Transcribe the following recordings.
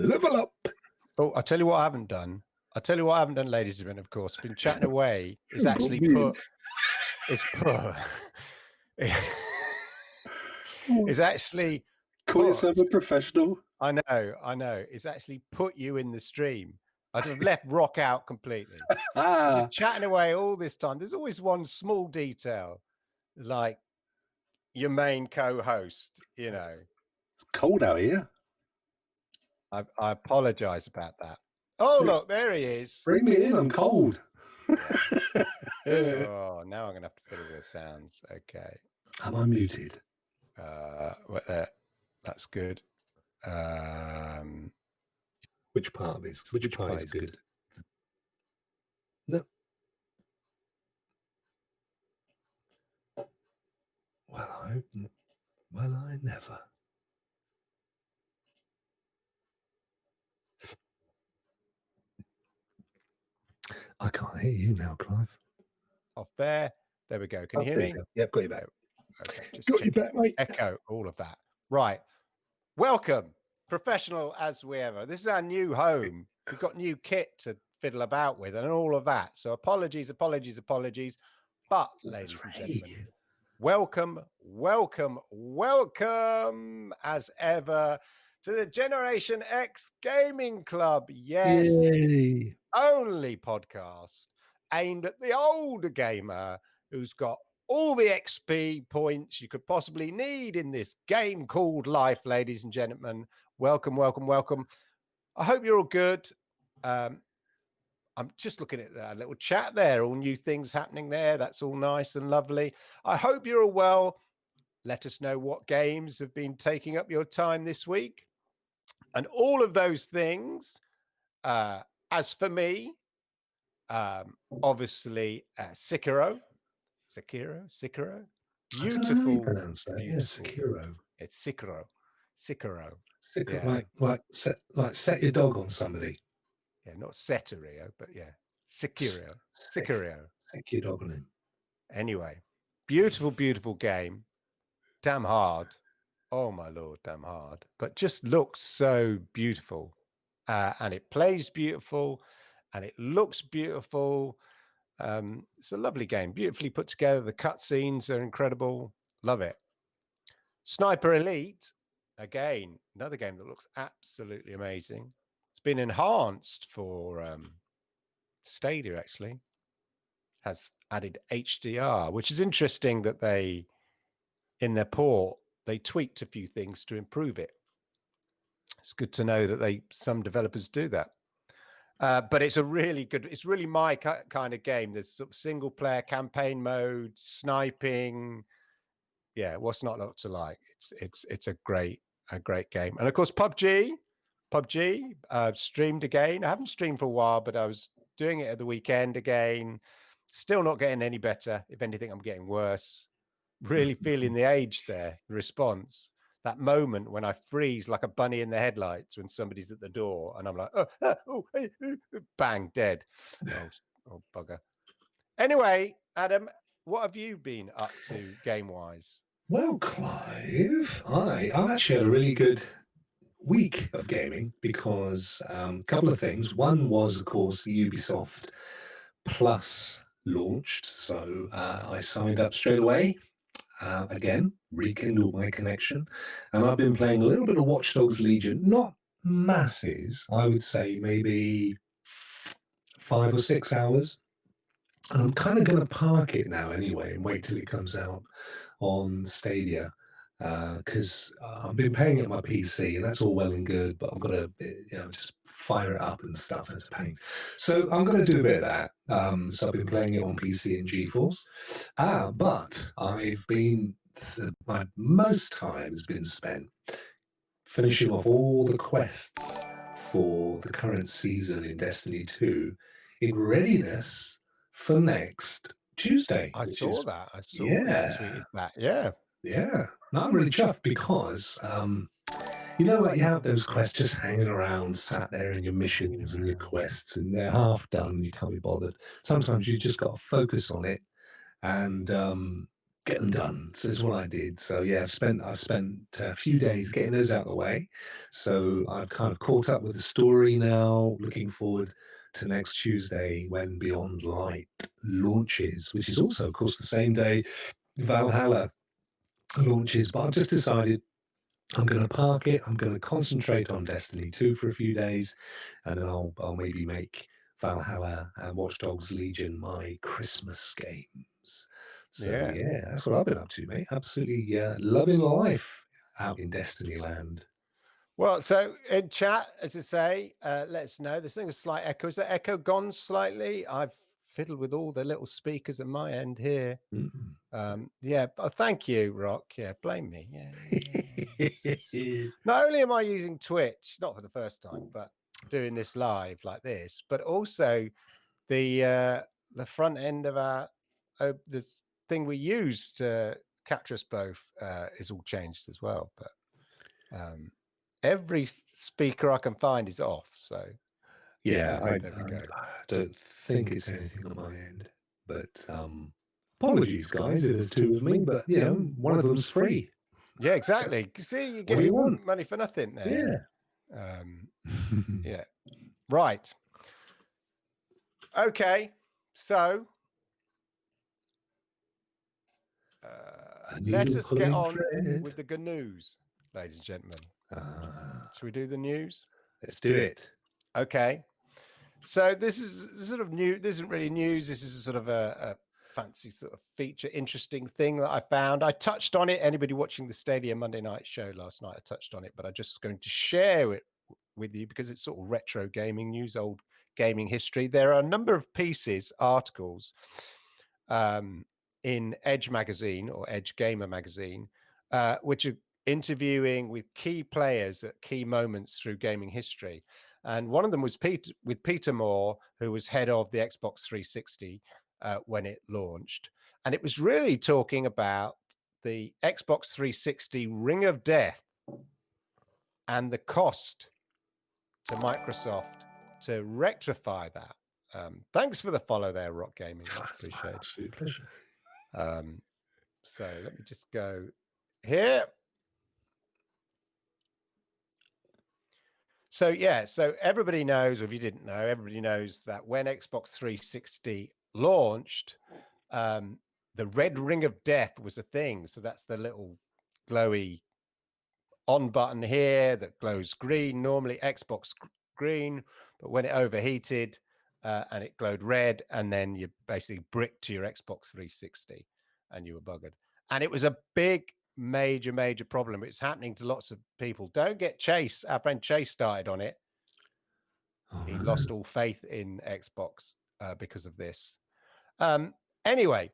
Level up. Oh, I'll tell you what I haven't done. Ladies and gentlemen, of course. Been chatting away. It's actually put. It's actually. Call yourself a professional. I know. It's actually put you in the stream. I'd have left Rock out completely. Just chatting away all this time. There's always one small detail, like your main co-host, you know. It's cold out here. I apologize about that. Oh, look, there he is. Bring me in. I'm cold. Oh, now I'm going to have to fiddle with the sounds. Okay. Am I muted? That's good. Which part is good? No. Well, I never. I can't hear you now, Clive. Off there. There we go. Can you hear me? Yep, got you back. Okay, just got you back, mate. Echo, all of that. Right. Welcome, professional as we ever. This is our new home. We've got new kit to fiddle about with and all of that. So apologies. But, ladies and gentlemen, welcome as ever to the Generation X Gaming Club. Yes, Yay. Only podcast aimed at the older gamer who's got all the XP points you could possibly need in this game called life, ladies and gentlemen. Welcome. I hope you're all good. I'm just looking at that little chat there, all new things happening there. That's all nice and lovely. I hope you're all well. Let us know what games have been taking up your time this week. And all of those things. As for me, obviously, Sekiro. Beautiful. Pronounce that. Yeah, Sekiro. It's Sekiro. Yeah. Like set your dog on somebody. Yeah, not Seterio, but yeah, Sekiro. Set your dog on him. Anyway, beautiful game. Damn hard. Oh my Lord, damn hard. But just looks so beautiful. And it plays beautiful and it looks beautiful. It's a lovely game, beautifully put together. The cutscenes are incredible. Love it. Sniper Elite, again, another game that looks absolutely amazing. It's been enhanced for Stadia, actually. Has added HDR, which is interesting that they, in their port, they tweaked a few things to improve it. It's good to know that some developers do that. But it's it's really my kind of game. There's sort of single player campaign mode, sniping. Yeah, what's not to like? It's a great game. And of course, PUBG, streamed again. I haven't streamed for a while, but I was doing it at the weekend again. Still not getting any better. If anything, I'm getting worse. Really feeling the age there, the response. That moment when I freeze like a bunny in the headlights when somebody's at the door and I'm like, bang, dead. Oh, bugger. Anyway, Adam, what have you been up to game-wise? Well, Clive, I've actually had a really good week of gaming because a couple of things. One was, of course, the Ubisoft Plus launched. So I signed up straight away. Again, rekindled my connection. And I've been playing a little bit of Watch Dogs Legion. Not masses, I would say maybe 5 or 6 hours. And I'm kind of going to park it now anyway and wait till it comes out on Stadia. Because I've been playing it on my PC, and that's all well and good, but I've got to just fire it up and stuff, and it's a pain. So I'm going to do a bit of that. So I've been playing it on PC and GeForce. But my most time has been spent finishing off all the quests for the current season in Destiny 2 in readiness for next Tuesday. I saw that. Yeah. Yeah, no, I'm really chuffed because, you know, like you have those quests just hanging around, sat there in your missions and your quests, and they're half done, you can't be bothered. Sometimes you just got to focus on it and get them done. So that's what I did. So yeah, I've spent a few days getting those out of the way. So I've kind of caught up with the story now. Looking forward to next Tuesday when Beyond Light launches, which is also, of course, the same day Valhalla launches. But I've just decided I'm going to park it. I'm going to concentrate on Destiny 2 for a few days, and then I'll maybe make Valhalla and Watch Dogs Legion my Christmas games. So Yeah. yeah, that's what I've been up to, mate. Absolutely loving life out in Destiny land. Well, so in chat, as I say, let us know. There's a slight echo. Is that echo gone slightly? I've fiddled with all the little speakers at my end here. Yeah, but thank you, Rock. Yeah, blame me. Yeah. Not only am I using Twitch, not for the first time, but doing this live like this, but also the front end of our the thing we use to capture us both is all changed as well. But every speaker I can find is off. So yeah, there we go. I don't think it's anything on my end, but apologies, guys, if there's two of me. But you know, one of them's free. Yeah, exactly. See, you're What do getting you want? money for nothing there. Yeah. Yeah. Right. Okay. So let us get on with the good news, ladies and gentlemen. Should we do the news? Let's do it. Okay. So this is sort of new. This isn't really news. This is sort of a fancy sort of feature, interesting thing that I found. I touched on it. Anybody watching the Stadia Monday night show last night, I touched on it, but I'm just going to share it with you because it's sort of retro gaming news, old gaming history. There are a number of pieces, articles in Edge magazine or Edge Gamer magazine, which are interviewing with key players at key moments through gaming history. And one of them was with Peter Moore, who was head of the Xbox 360 when it launched. And it was really talking about the Xbox 360 Ring of Death and the cost to Microsoft to rectify that. Thanks for the follow there, Rock Gaming. Much appreciated. Absolute pleasure. So let me just go here. So yeah, so everybody knows, or if you didn't know, everybody knows that when Xbox 360 launched, the red ring of death was a thing. So that's the little glowy on button here that glows green, normally Xbox green, but when it overheated and it glowed red, and then you basically bricked to your Xbox 360 and you were buggered. And it was a big, major problem. It's happening to lots of people. Don't get Chase. Our friend Chase started on it. He lost all faith in Xbox because of this. Anyway,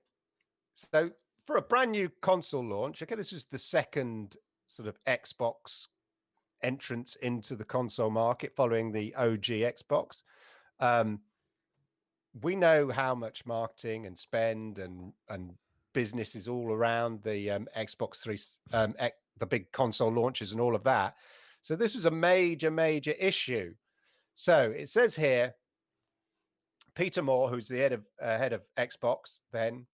so for a brand new console launch, okay, this is the second sort of Xbox entrance into the console market following the OG Xbox. We know how much marketing and spend and business is all around the Xbox 3, the big console launches and all of that. So this was a major issue. So it says here, Peter Moore, who's the head of Xbox, then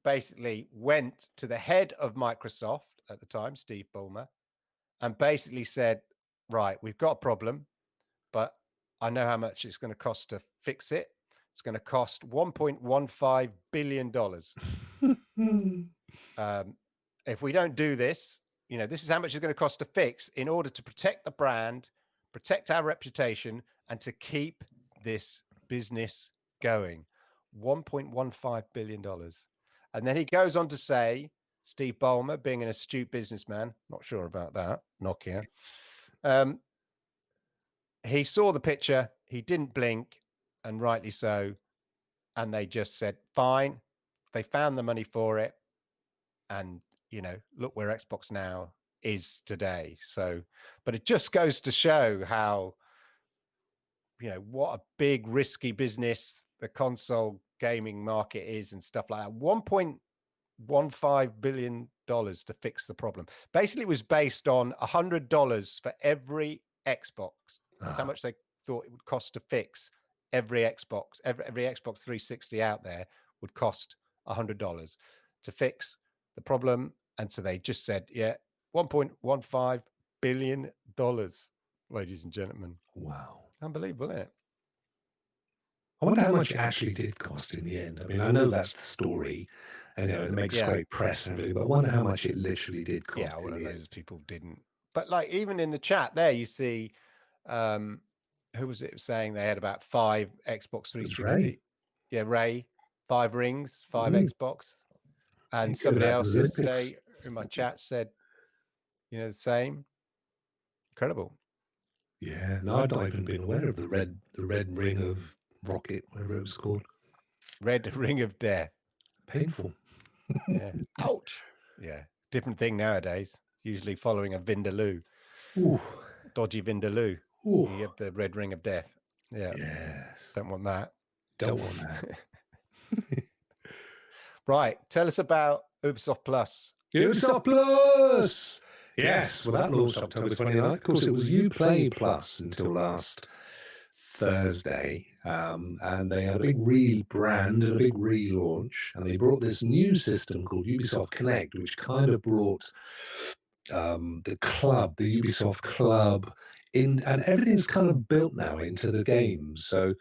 basically went to the head of Microsoft at the time, Steve Ballmer, and basically said, right, we've got a problem, but I know how much it's going to cost to fix it. It's going to cost $1.15 billion. If we don't do this, you know, this is how much it's going to cost to fix in order to protect the brand, protect our reputation, and to keep this business going. $1.15 billion. And then he goes on to say, Steve Ballmer, being an astute businessman, not sure about that, Nokia, he saw the picture, he didn't blink, and rightly so. And they just said, fine. They found the money for it. And, you know, look where Xbox Now is today. So, but it just goes to show how, you know, what a big risky business the console gaming market is and stuff like that. $1.15 billion to fix the problem. Basically, it was based on $100 for every Xbox. That's how much they thought it would cost to fix every Xbox. Every Xbox 360 out there would cost $100 to fix the problem. And so they just said, yeah, $1.15 billion, ladies and gentlemen. Wow. Unbelievable, isn't it? I wonder how much it actually did cost in the end. I mean, I know that's the story, and it makes great press and everything, but I wonder how much it literally did cost. Yeah, well, those people didn't. But like even in the chat there, you see, who was it saying they had about 5 Xbox 360? Yeah, Ray, 5 rings, 5 Xbox. And somebody else yesterday in my chat said, the same. Incredible. Yeah, no, I'd not even been aware of the red ring of rocket, whatever it was called. Red ring of death. Painful. Yeah. Ouch. Yeah. Different thing nowadays. Usually following a Vindaloo. Ooh. Dodgy Vindaloo. Ooh. You have the red ring of death. Yeah. Yes. Don't want that. Don't want that. Right. Tell us about Ubisoft Plus. Ubisoft Plus! Yes, well, that launched October 29th. Of course, it was Uplay Plus until last Thursday. And they had a big rebrand and a big relaunch. And they brought this new system called Ubisoft Connect, which kind of brought the club, the Ubisoft Club, in, and everything's kind of built now into the games. So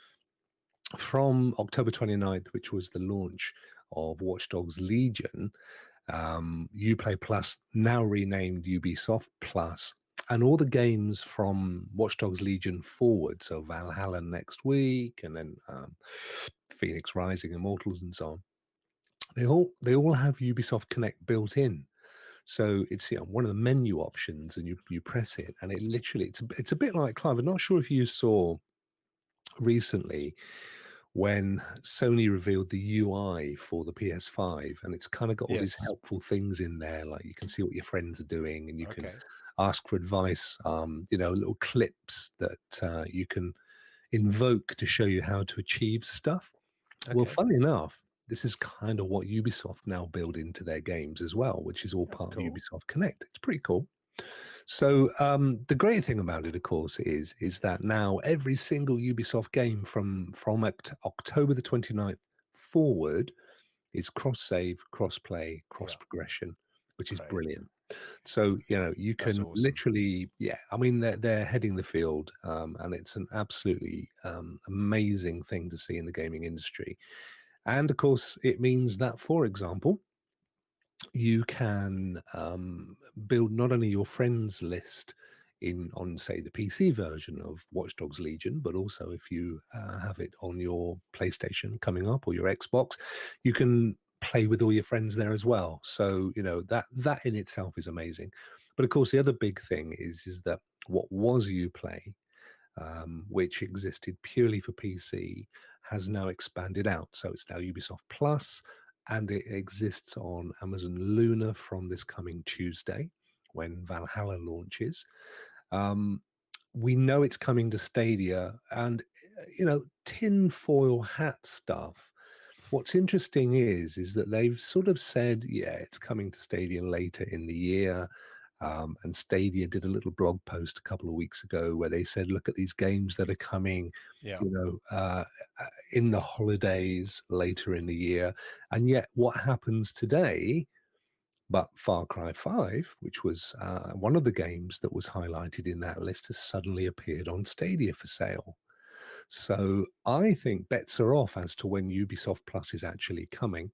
from October 29th, which was the launch of Watch Dogs Legion, Uplay Plus, now renamed Ubisoft Plus, and all the games from Watch Dogs Legion forward, so Valhalla next week, and then Phoenix Rising, Immortals, and so on. They all have Ubisoft Connect built in. So it's one of the menu options, and you press it, and it literally it's a bit like, Clive, I'm not sure if you saw recently when Sony revealed the UI for the PS5, and it's kind of got all these helpful things in there, like you can see what your friends are doing, and you can ask for advice, little clips that you can invoke to show you how to achieve stuff. Well, funny enough, this is kind of what Ubisoft now build into their games as well, which is all part of Ubisoft Connect. It's pretty cool. So the great thing about it, of course, is that now every single Ubisoft game from October the 29th forward is cross-save, cross-play, cross-progression, which is brilliant. So, you can literally, I mean, they're heading the field, and it's an absolutely amazing thing to see in the gaming industry. And of course, it means that, for example, you can build not only your friends list on, say, the PC version of Watch Dogs Legion, but also if you have it on your PlayStation coming up or your Xbox, you can play with all your friends there as well. So that in itself is amazing. But of course, the other big thing is that what was Uplay, which existed purely for PC, has now expanded out. So it's now Ubisoft Plus, and it exists on Amazon Luna from this coming Tuesday when Valhalla launches. We know it's coming to Stadia, and tinfoil hat stuff. What's interesting is that they've sort of said, it's coming to Stadia later in the year. And Stadia did a little blog post a couple of weeks ago where they said, look at these games that are coming, in the holidays later in the year. And yet what happens today, but Far Cry 5, which was one of the games that was highlighted in that list, has suddenly appeared on Stadia for sale. So I think bets are off as to when Ubisoft Plus is actually coming.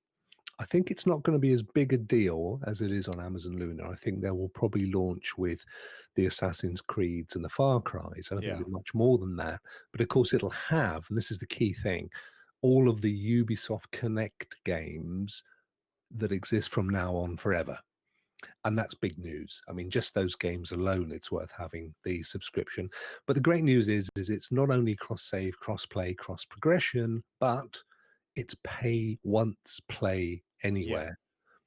I think it's not going to be as big a deal as it is on Amazon Luna. I think they will probably launch with the Assassin's Creeds and the Far Cries. I don't think it'll be much more than that. But of course, it'll have, and this is the key thing, all of the Ubisoft Connect games that exist from now on forever. And that's big news. I mean, just those games alone, it's worth having the subscription. But the great news is it's not only cross-save, cross-play, cross-progression, but it's pay once, play anywhere.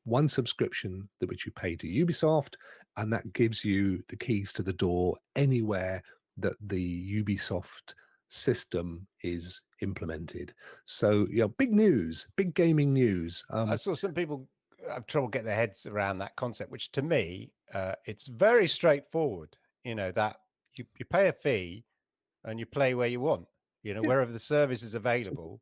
One subscription that which you pay to Ubisoft, and that gives you the keys to the door anywhere that the Ubisoft system is implemented. So, big news, big gaming news. I saw some people have trouble getting their heads around that concept, which to me, it's very straightforward. That you pay a fee and you play where you want. Wherever the service is available,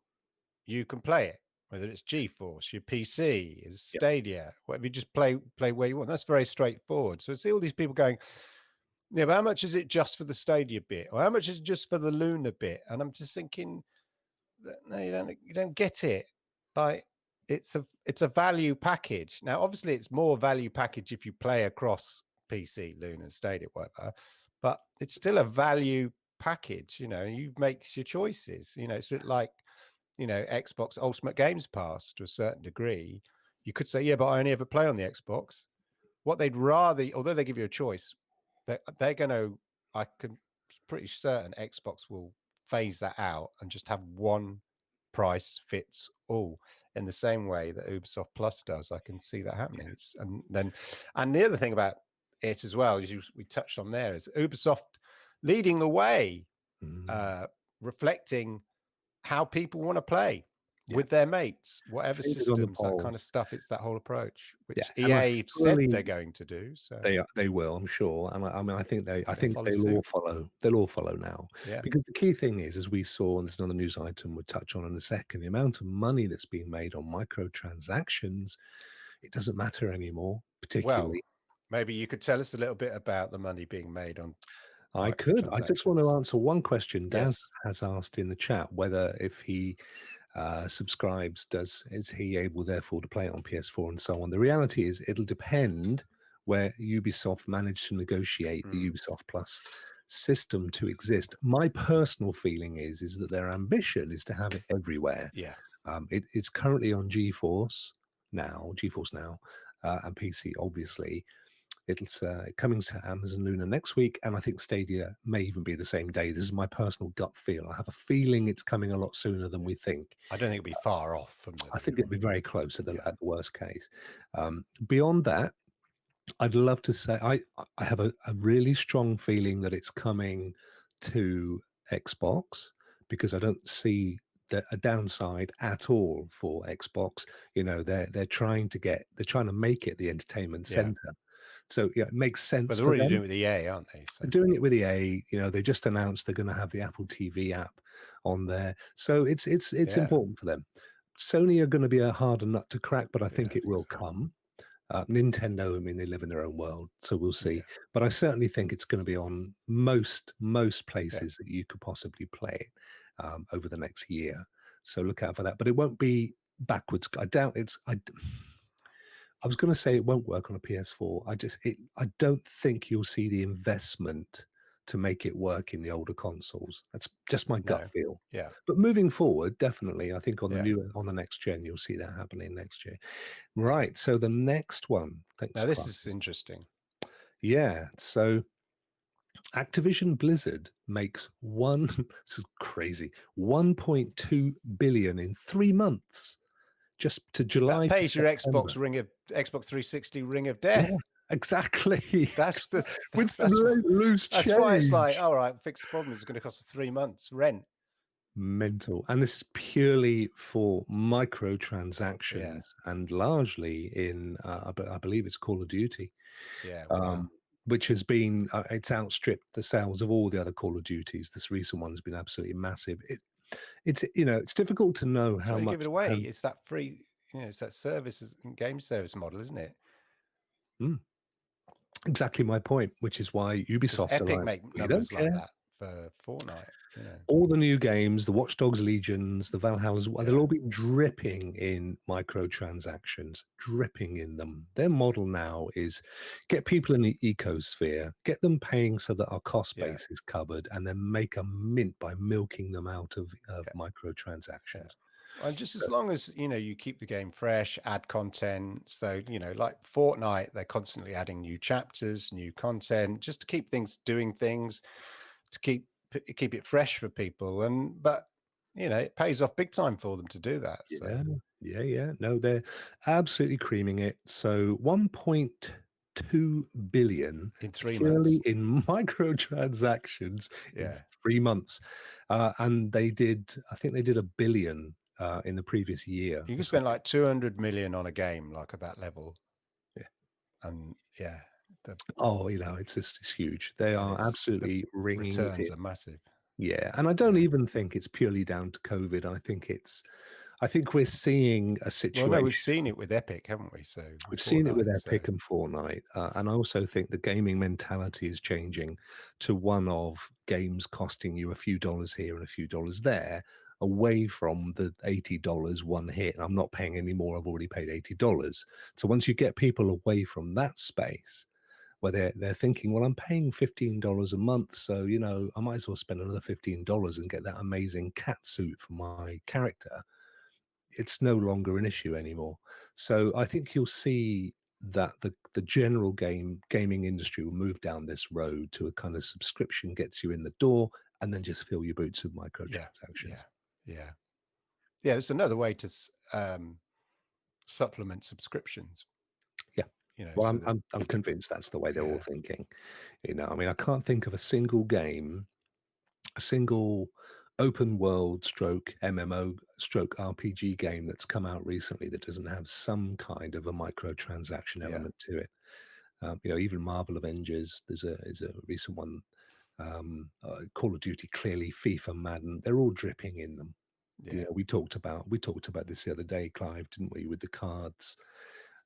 you can play it. whether it's GeForce, your PC, is Stadia, whatever, you just play where you want. That's very straightforward. So see all these people going, yeah, but how much is it just for the Stadia bit, or how much is it just for the Luna bit? And I'm just thinking, no, you don't get it. Like, it's a value package. Now, obviously, it's more value package if you play across PC, Luna, Stadia, whatever, but it's still a value package. You make your choices. It's like, Xbox Ultimate Games Pass to a certain degree. You could say, yeah, but I only ever play on the Xbox. What they'd rather, although they give you a choice, they're going to, I can pretty certain Xbox will phase that out and just have one price fits all, in the same way that Ubisoft Plus does. I can see that happening. And the other thing about it as well, as we touched on there, is Ubisoft leading the way, reflecting how people want to play with their mates, whatever systems, that kind of stuff. It's that whole approach, which EA said they're going to do. So they will, I'm sure. And I mean, I think they'll all follow. They'll all follow now. Yeah. Because the key thing is, as we saw, and there's another news item we'll touch on in a second, the amount of money that's being made on microtransactions, it doesn't matter anymore, particularly. Well, maybe you could tell us a little bit about the money being made on. I could. I just want to answer one question. Dan has asked in the chat whether, if he subscribes, is he able therefore to play it on PS4 and so on. The reality is it'll depend where Ubisoft managed to negotiate the Ubisoft Plus system to exist. My personal feeling is that their ambition is to have it everywhere. It's currently on GeForce Now, and PC, obviously. It's coming to Amazon Luna next week, and I think Stadia may even be the same day. This is my personal gut feel. I have a feeling it's coming a lot sooner than we think. I don't think it'll be far off from the. I think it'll be very close at the worst case. Beyond that, I'd love to say I have a really strong feeling that it's coming to Xbox, because I don't see a downside at all for Xbox. They're trying to make it the entertainment center. So it makes sense. But they're already doing it with EA, aren't they? They're doing it with EA. They just announced they're going to have the Apple TV app on there. So it's important for them. Sony are going to be a harder nut to crack, but I think it will come. Nintendo, I mean, they live in their own world, so we'll see. But I certainly think it's going to be on most places that you could possibly play it over the next year. So look out for that. But it won't be backwards. I doubt it's. I was going to say it won't work on a PS4. I don't think you'll see the investment to make it work in the older consoles. That's just my gut feel. Yeah. But moving forward, definitely, I think on the next gen, you'll see that happening next year. Right. So the next one. Thanks. Now this is interesting. Yeah. So Activision Blizzard makes this is crazy, 1.2 billion in 3 months. Just to July. That pays your Xbox 360 ring of death. Yeah, exactly. That's the with some loose change. That's why it's like, all right, fix the problem. It's going to cost us 3 months rent. Mental. And this is purely for microtransactions, and largely in I believe it's Call of Duty. Yeah. Wow. Which has been it's outstripped the sales of all the other Call of Duties. This recent one's been absolutely massive. It's it's difficult to know how much give it away. It's that free, it's that services and game service model, isn't it? Exactly my point, which is why Ubisoft Epic make numbers like that for Fortnite. All the new games, the Watch Dogs Legions, the Valhallas, they'll all be dripping in microtransactions, dripping in them. Their model now is get people in the ecosphere, get them paying so that our cost base is covered, and then make a mint by milking them out of microtransactions. And just as long as, you keep the game fresh, add content. So, like Fortnite, they're constantly adding new chapters, new content, just to keep things doing things, to keep it fresh for people. But it pays off big time for them to do that. So. Yeah. No, they're absolutely creaming it. So 1.2 billion in 3 months in microtransactions in 3 months. And I think they did 1 billion in the previous year. You can spend like 200 million on a game, like at that level. Yeah. And it's huge. They are absolutely ringing. Returns are massive. Yeah. And I don't even think it's purely down to COVID. I think it's I think we're seeing a Well, no, we've situation. seen it with Epic, haven't we? So We've seen it with Fortnite. So Epic and Fortnite, and I also think the gaming mentality is changing to one of games costing you a few dollars here and a few dollars there, away from the $80 one hit. I'm not paying any more. I've already paid $80. So once you get people away from that space, where they're thinking, well, I'm paying $15 a month, so I might as well spend another $15 and get that amazing cat suit for my character. It's no longer an issue anymore. So I think you'll see that the general gaming industry will move down this road to a kind of subscription gets you in the door, and then just fill your boots with yeah, microtransactions. yeah. It's another way to supplement subscriptions. Yeah. Well, So I'm that I'm I'm convinced that's the way they're all yeah, thinking. I mean, I can't think of a single game, a single open world stroke MMO stroke RPG game that's come out recently that doesn't have some kind of a microtransaction yeah, element to it. Even Marvel Avengers, is a recent one. Call of Duty, clearly, FIFA, Madden, they're all dripping in them. yeah, We talked about this the other day, Clive, didn't we, with the cards,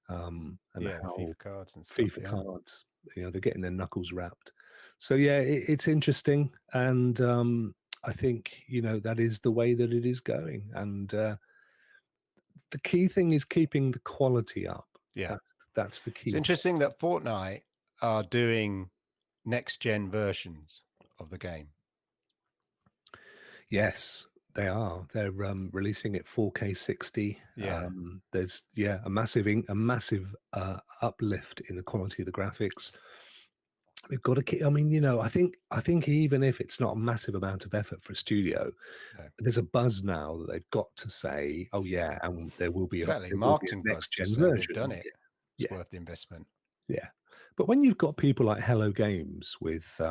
and yeah. The how FIFA cards and stuff. FIFA Yeah, cards, they're getting their knuckles wrapped. So yeah, it's interesting, and I think that is the way that it is going, and the key thing is keeping the quality up. yeah. That's the It's key thing. interesting that Fortnite are doing next gen versions of the game. Yes, they are. They're releasing it 4K 60. Yeah, There's a massive uplift in the quality of the graphics. We've got to keep. I mean, I think even if it's not a massive amount of effort for a studio, no, there's a buzz now that they've got to say, "Oh yeah, and there will be a exactly. a Marketing buzz next to gen say they've done version." it. It's Yeah, worth the investment. yeah. But when you've got people like Hello Games with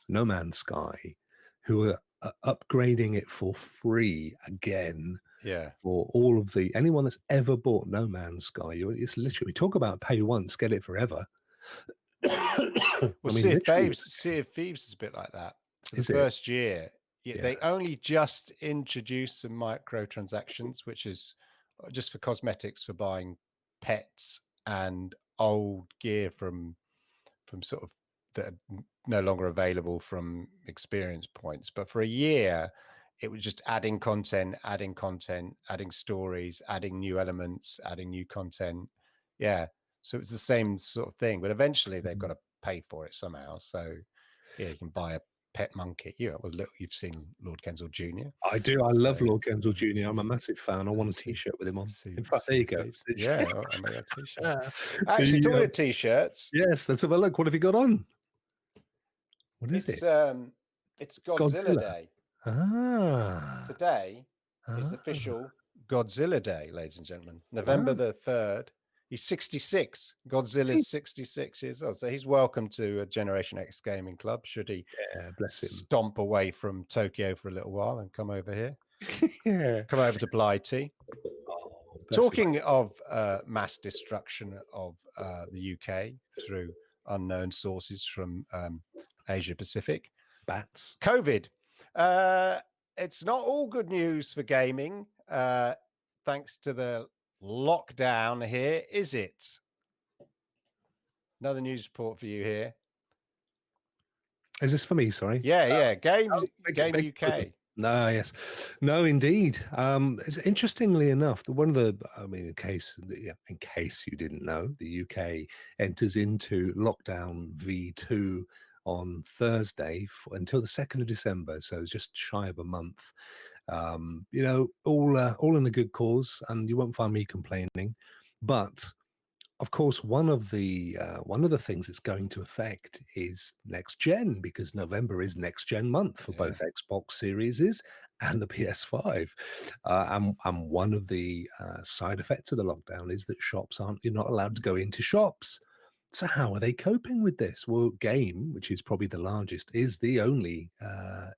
No Man's Sky, who are upgrading it for free again Yeah. for all of anyone that's ever bought No Man's Sky, it's literally talk about pay once, get it forever. I Well, mean, literally, Sea of Thieves is a bit like that. For the is it? first year, Yeah, they only just introduced some microtransactions, which is just for cosmetics for buying pets and old gear from sort of that are no longer available from experience points. But for a year, it was just adding content, adding stories, adding new elements, adding new content. Yeah. So it's the same sort of thing, but eventually they've got to pay for it somehow. So yeah, you can buy a pet monkey. Well, look, you've seen Lord Kensal Jr. I do. I love So Lord Kensal Jr. I'm a massive fan. I want a see, T-shirt with him on. see, In fact, there Sea you of go. Thieves. Yeah, I'll make that t-shirt. Ah, Actually, talking of t-shirts, yes, let's have a look. What have you got on? What is it? it's Godzilla Godzilla. Day. Ah, Today is ah, official Godzilla Day, ladies and gentlemen. November ah. the 3rd. He's 66. See? Godzilla's 66 years old. So he's welcome to a Generation X gaming club should he Yeah, bless him. stomp away from Tokyo for a little while and come over here. Yeah. Come over to Blighty. Oh, bless him. Talking of mass destruction of the UK through unknown sources from Asia Pacific, Bats. COVID. It's not all good news for gaming, thanks to the lockdown here, is it? Another news report for you here. Is this for me? Sorry. Yeah. Beg Game UK. No, yes. No, indeed. It's interestingly enough, I mean, in case you didn't know, the UK enters into lockdown V2 on Thursday until the 2nd of December. So it's just shy of a month. All in a good cause, and you won't find me complaining. But of course, one of the things it's going to affect is next gen, because November is next gen month for Yeah. both Xbox Series and the PS5. And one of the side effects of the lockdown is that you're not allowed to go into shops. So how are they coping with this? Well, Game, which is probably the largest, is the only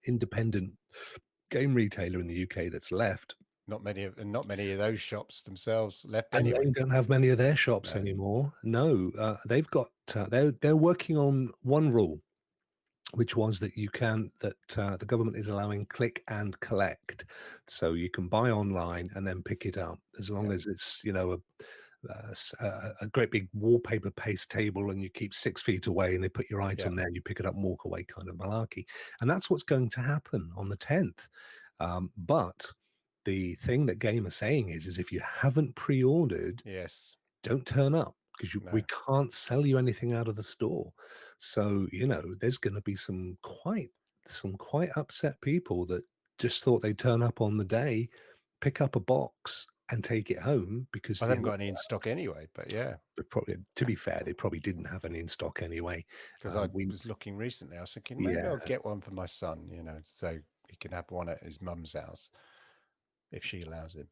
independent game retailer in the UK that's left. Not many of those shops themselves left And anyway. they don't have many of their shops No. anymore. No, they've got they're working on one rule, which was that the government is allowing click and collect, so you can buy online and then pick it up as long Yeah. as it's a great big wallpaper paste table and you keep 6 feet away and they put your Yeah. item there, you pick it up and walk away kind of malarkey. And that's what's going to happen on the 10th. But the thing that Game are saying is if you haven't pre-ordered, Yes. don't turn up because we No. can't sell you anything out of the store. So, there's going to be some quite upset people that just thought they'd turn up on the day, pick up a box and take it home because I haven't got any in stock anyway, but yeah. probably, to be fair, they probably didn't have any in stock anyway. Because I We was looking recently, I was thinking maybe Yeah. I'll get one for my son, so he can have one at his mum's house if she allows him.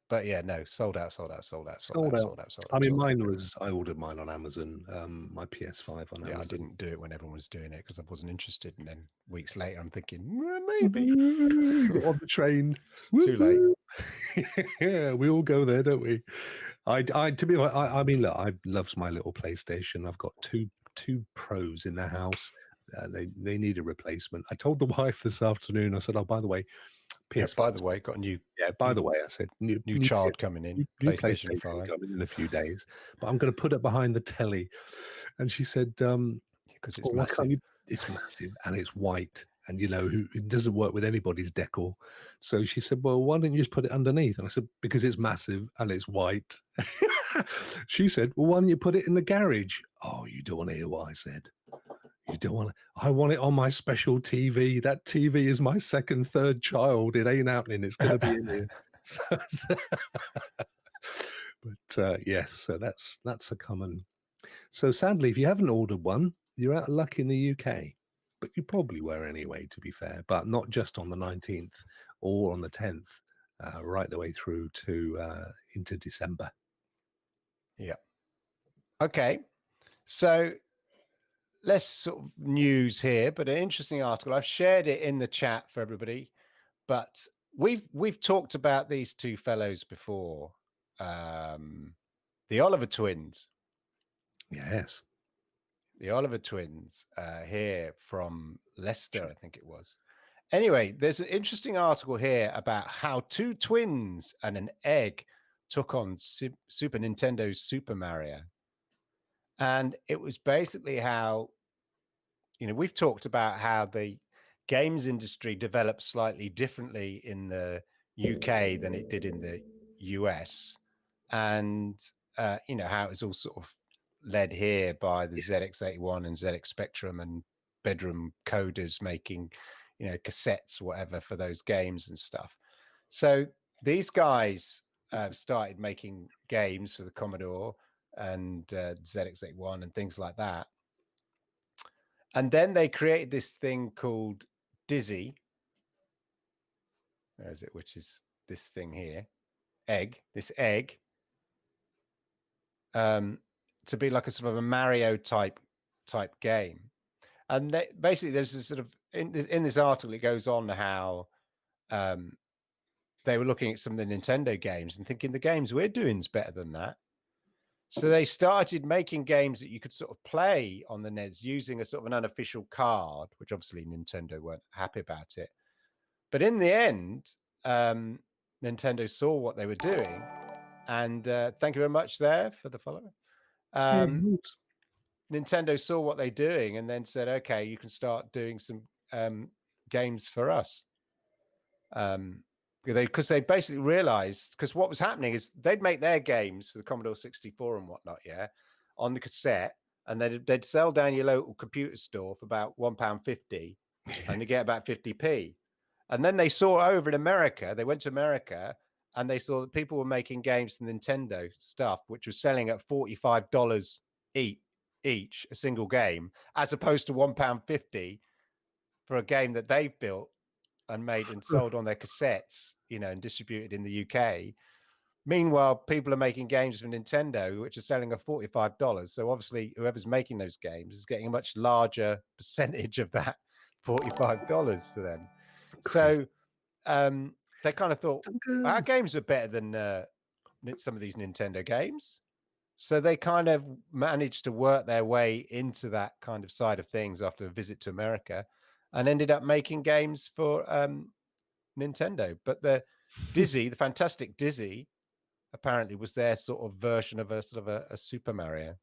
But yeah, no, sold out. Sold out. I mean, I ordered mine on Amazon, my PS5 on Yeah, I Amazon. didn't do it when everyone was doing it because I wasn't interested. And then weeks later, I'm thinking, maybe. Got on the train. Too late. Yeah, we all go there, don't we? To be honest, I mean, look, I loves my little PlayStation. I've got two pros in the house. They need a replacement. I told the wife this afternoon. I said, "Oh, by the way, Yeah, PS5." by the way, got a new. Yeah, by the way, I said, new child coming in, new PlayStation 5. coming in a few days, but I'm going to put it behind the telly. And she said, because it's why massive. can't you? It's massive and it's white, and it doesn't work with anybody's decor. So she said, well, why don't you just put it underneath? And I said, because it's massive and it's white. She said, well, why don't you put it in the garage? Oh, you don't want to hear what I said. You don't want to. I want it on my special TV. That TV is my second, third child. It ain't happening. It's going to be in here. But yes, so that's a common. So sadly, if you haven't ordered one, you're out of luck in the UK. But you probably were anyway, to be fair. But not just on the 19th or on the 10th, right the way through to into December. Yeah. Okay. So less sort of news here, but an interesting article. I've shared it in the chat for everybody, but we've talked about these two fellows before. The Oliver twins. Yes. The Oliver twins here from Leicester, I think it was. Anyway, there's an interesting article here about how two twins and an egg took on Super Nintendo's Super Mario. And it was basically how, we've talked about how the games industry developed slightly differently in the UK than it did in the US. And, how it was all sort of led here by the ZX81 and ZX Spectrum and bedroom coders making, cassettes, whatever, for those games and stuff. So these guys started making games for the Commodore and ZX81 and things like that. And then they created this thing called Dizzy. Where is it? Which is this thing here, this egg, to be like a sort of a Mario type game. And basically, there's this sort of in this article, it goes on how they were looking at some of the Nintendo games and thinking the games we're doing is better than that. So they started making games that you could sort of play on the NES using a sort of an unofficial card, which obviously Nintendo weren't happy about it. But in the end, Nintendo saw what they were doing. And thank you very much there for the follow. Nintendo saw what they're doing and then said, okay, you can start doing some games for us. Because they basically realized, because what was happening is they'd make their games for the Commodore 64 and whatnot, on the cassette, and they'd sell down your local computer store for about £1.50 and you get about 50p. And then they saw over in America, they went to America and they saw that people were making games for Nintendo stuff, which was selling at $45 each, a single game, as opposed to £1.50 for a game that they've built and made and sold on their cassettes, and distributed in the UK. Meanwhile, people are making games for Nintendo, which are selling at $45. So obviously, whoever's making those games is getting a much larger percentage of that $45 to them. Crazy. So they kind of thought, our games are better than some of these Nintendo games. So they kind of managed to work their way into that kind of side of things after a visit to America, and ended up making games for Nintendo. But the Dizzy, the fantastic Dizzy, apparently was their sort of version of a Super Mario,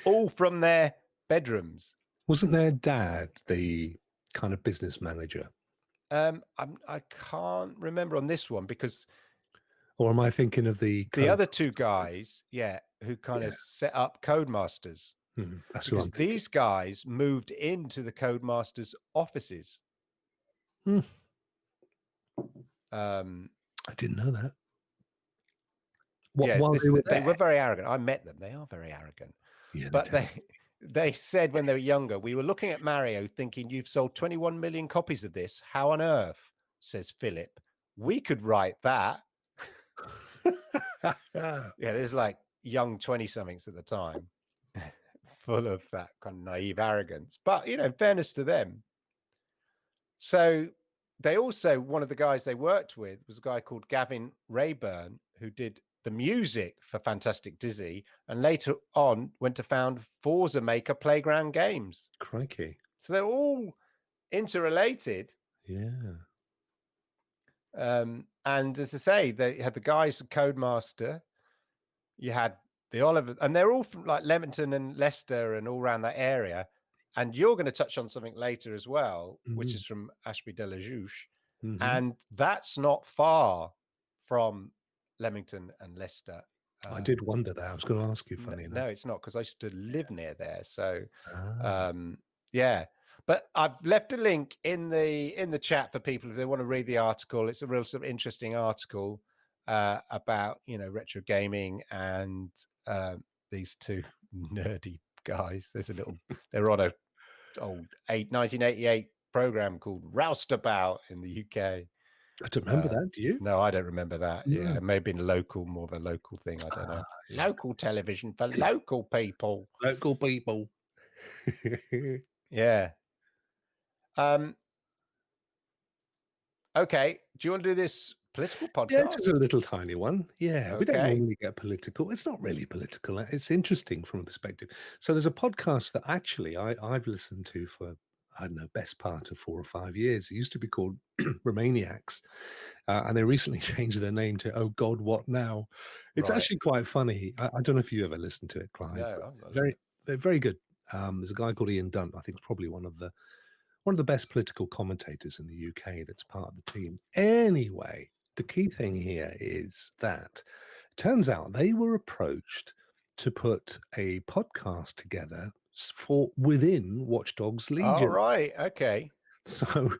all from their bedrooms. Wasn't their dad the kind of business manager? I can't remember on this one because Or am I thinking of the the code? other two guys, who kind Yeah, of set up Codemasters, that's who because I'm thinking. these guys moved into the Codemasters offices. Hmm, Um, I didn't know that. yes, While they were they there? were very arrogant. I met them. They are very arrogant. Yeah, they But tend. they said when they were younger, we were looking at Mario thinking, you've sold 21 million copies of this. How on earth, says Philip, we could write that. Yeah, there's like young 20-somethings at the time, full of that kind of naive arrogance. But, in fairness to them. So they also, one of the guys they worked with was a guy called Gavin Rayburn, who did the music for Fantastic Dizzy, and later on went to found Forza Maker Playground Games. Crikey. So they're all interrelated. Yeah. And as I say, they had the guys at Codemaster. You had the Oliver, and they're all from like Leamington and Leicester and all around that area. And you're going to touch on something later as well, which is from Ashby de la Jouche. And that's not far from Leamington and Leicester. I did wonder that. I was going to ask you, funny enough. No, it's not, because I used to live near there. So, Ah, yeah. But I've left a link in the chat for people if they want to read the article. It's a real sort of interesting article about retro gaming and these two nerdy guys. They're on a old 1988 program called Roustabout in the UK. I don't remember that. Do you? No, I don't remember that. No. Yeah, it may have been more of a local thing. I don't know. Local television for local people. Local people. Yeah. Okay. Do you want to do this political Yeah, podcast? just a little tiny one. Yeah, we don't Okay. normally get political. It's not really political. It's interesting from a perspective. So there's a podcast that actually I've listened to for, I don't know, best part of 4 or 5 years. It used to be called Romaniacs, and they recently changed their name to Oh God, What Now? It's Right. actually quite funny. I don't know if you ever listened to it, Clive. No, But I'm not. they're very good. There's a guy called Ian Dunt. I think it's probably one of the best political commentators in the UK that's part of the team. Anyway, the key thing here is that it turns out they were approached to put a podcast together for within Watch Dogs Legion. All right. Okay. So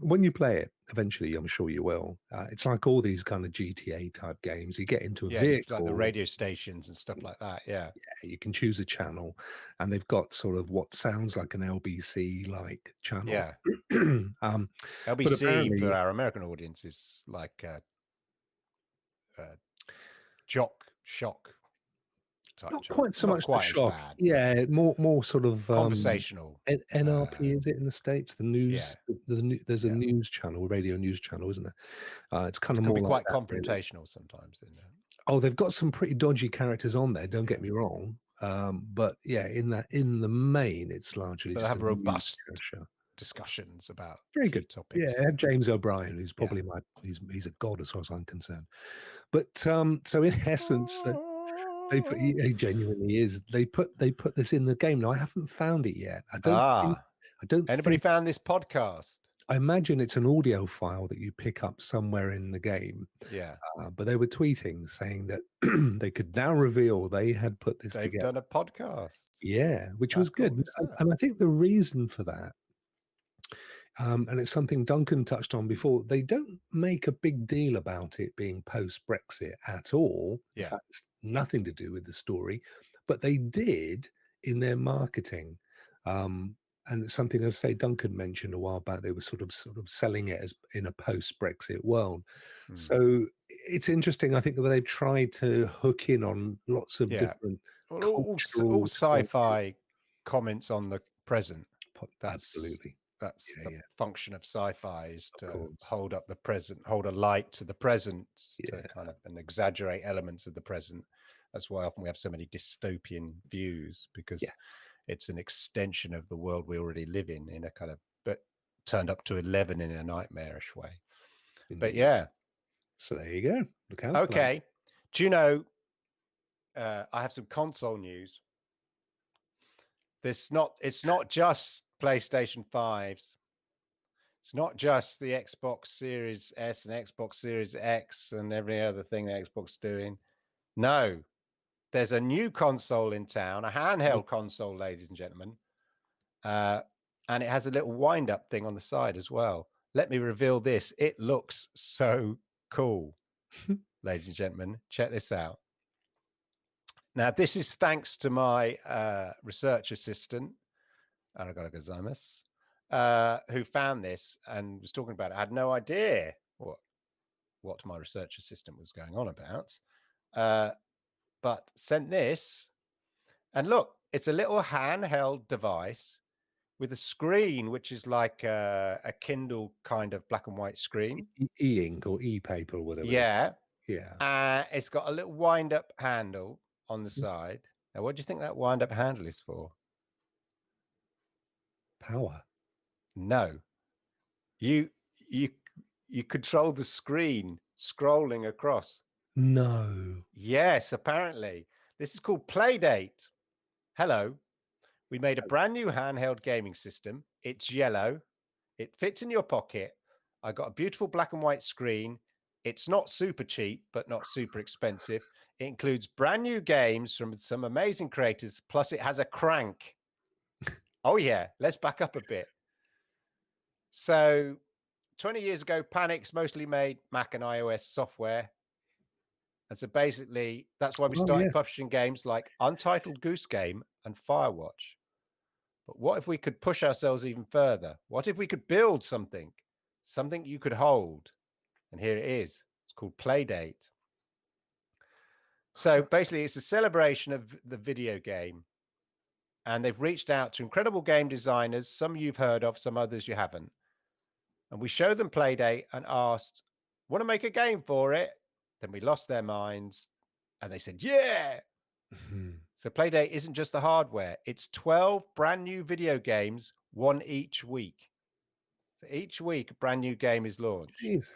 when you play it, eventually, I'm sure you will. It's like all these kind of GTA type games. You get into a vehicle, like the radio stations and stuff like that. Yeah. you can choose a channel, and they've got sort of what sounds like an LBC like channel. Yeah. But LBC apparently, for our American audience is like shock type not channel. quite so Not much the quite as shock. bad. Yeah, more sort of Conversational. NRP, is it in the States? The news. There's a Yeah. news channel, radio news channel, isn't there? It's kind of Can more be like quite that, really. confrontational sometimes. Oh, they've got some pretty dodgy characters on there. Don't get me wrong. But yeah, in the main, it's largely But they just have a robust news show. discussions about Very good topics. Yeah, I had James O'Brien, who's probably he's a god as far as I'm concerned. But so in essence, they put he genuinely is. They put this in the game. Now I haven't found it yet. I don't Anybody think. found this podcast? I imagine it's an audio file that you pick up somewhere in the game. Yeah. But they were tweeting saying that they could now reveal they had put this They've together. done a podcast. Yeah, which was How good. cool is that? And I think the reason for that, and it's something Duncan touched on before, they don't make a big deal about it being post-Brexit at all. In fact, it's nothing to do with the story, but they did in their marketing. And it's something, as I say, Duncan mentioned a while back, they were sort of selling it as in a post-Brexit world. So it's interesting. I think that they've tried to hook in on lots of different all sci-fi comments on the present. Absolutely. That's the function of sci-fi, is to hold up the present, hold a light to the present, to kind of and exaggerate elements of the present. That's why often we have so many dystopian views, because Yeah. it's an extension of the world we already live in a kind of, but turned up to 11 in a nightmarish way. But Indeed. yeah. So there you go. Look out for that. Okay. Do you know, I have some console news. It's not just PlayStation 5s. It's not just the Xbox Series S and Xbox Series X and every other thing the Xbox is doing. No, there's a new console in town, a handheld console, ladies and gentlemen. And it has a little wind-up thing on the side as well. Let me reveal this. It looks so cool, ladies and gentlemen. Check this out. Now, this is thanks to my research assistant, arigato gozaimasu, who found this and was talking about it. I had no idea what my research assistant was going on about, but sent this. And look, it's a little handheld device with a screen, which is like a Kindle kind of black and white screen. E-ink or e-paper or whatever. Yeah. Yeah. It's got a little wind-up handle on the side. Now, what do you think that wind-up handle is for? Power. No. You control the screen scrolling across. No. Yes, apparently. This is called Playdate. Hello. We made a brand new handheld gaming system. It's yellow. It fits in your pocket. I got a beautiful black and white screen. It's not super cheap, but not super expensive. It includes brand new games from some amazing creators. Plus, it has a crank. Oh, yeah. Let's back up a bit. So 20 years ago, Panic's mostly made Mac and iOS software. And so basically, that's why we started publishing games like Untitled Goose Game and Firewatch. But what if we could push ourselves even further? What if we could build something you could hold? And here it is. It's called Playdate. So basically, it's a celebration of the video game. And they've reached out to incredible game designers. Some you've heard of, some others you haven't. And we showed them Playdate and asked, want to make a game for it? Then we lost their minds and they said, yeah. So Playdate isn't just the hardware. It's 12 brand new video games, one each week. So each week, a brand new game is launched. Jeez.